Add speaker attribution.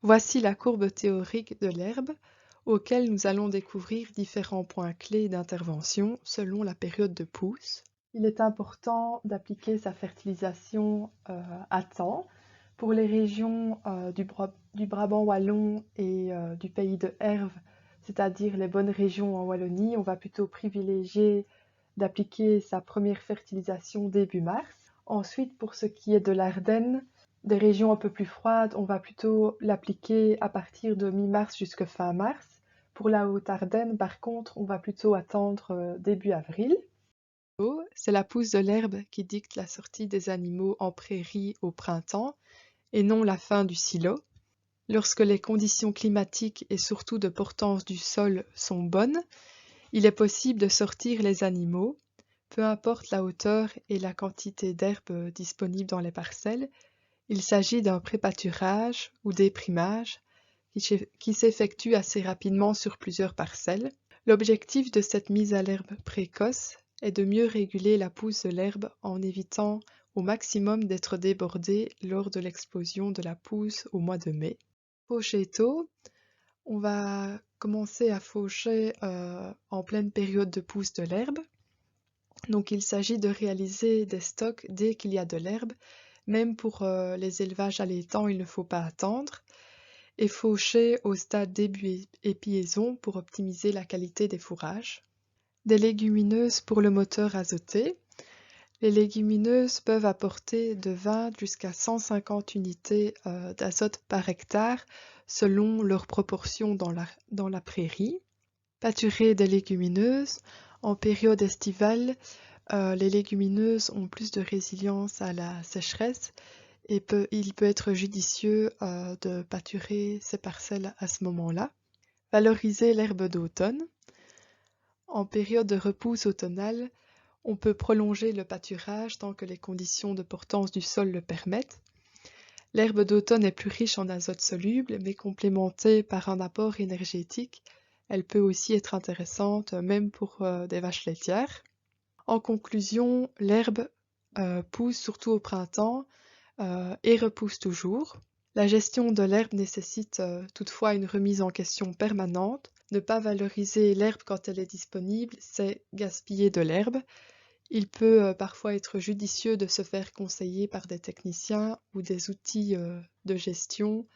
Speaker 1: Voici la courbe théorique de l'herbe, auquel nous allons découvrir différents points clés d'intervention selon la période de pousse. Il est important d'appliquer sa fertilisation à temps. Pour les régions du Brabant wallon et du pays de Herve, c'est-à-dire les bonnes régions en Wallonie, on va plutôt privilégier d'appliquer sa première fertilisation début mars. Ensuite, pour ce qui est de l'Ardenne, des régions un peu plus froides, on va plutôt l'appliquer à partir de mi-mars jusqu'à fin mars. Pour la Haute-Ardenne, par contre, on va plutôt attendre début avril. C'est la pousse de l'herbe qui dicte la sortie des animaux en prairie au printemps et non la fin du silo. Lorsque les conditions climatiques et surtout de portance du sol sont bonnes, il est possible de sortir les animaux, peu importe la hauteur et la quantité d'herbe disponible dans les parcelles. Il s'agit d'un prépâturage ou déprimage qui s'effectue assez rapidement sur plusieurs parcelles. L'objectif de cette mise à l'herbe précoce est de mieux réguler la pousse de l'herbe en évitant au maximum d'être débordée lors de l'explosion de la pousse au mois de mai. Faucher tôt, on va commencer à faucher en pleine période de pousse de l'herbe. Donc il s'agit de réaliser des stocks dès qu'il y a de l'herbe. Même pour les élevages allaitants, il ne faut pas attendre. Et faucher au stade début épiaison pour optimiser la qualité des fourrages. Des légumineuses pour le moteur azoté. Les légumineuses peuvent apporter de 20 jusqu'à 150 unités d'azote par hectare selon leur proportion dans la prairie. Pâturer des légumineuses. En période estivale, les légumineuses ont plus de résilience à la sécheresse et il peut être judicieux de pâturer ces parcelles à ce moment-là. Valoriser l'herbe d'automne. En période de repousse automnale, on peut prolonger le pâturage tant que les conditions de portance du sol le permettent. L'herbe d'automne est plus riche en azote soluble, mais complémentée par un apport énergétique. Elle peut aussi être intéressante, même pour des vaches laitières. En conclusion, l'herbe pousse surtout au printemps et repousse toujours. La gestion de l'herbe nécessite toutefois une remise en question permanente. Ne pas valoriser l'herbe quand elle est disponible, c'est gaspiller de l'herbe. Il peut parfois être judicieux de se faire conseiller par des techniciens ou des outils de gestion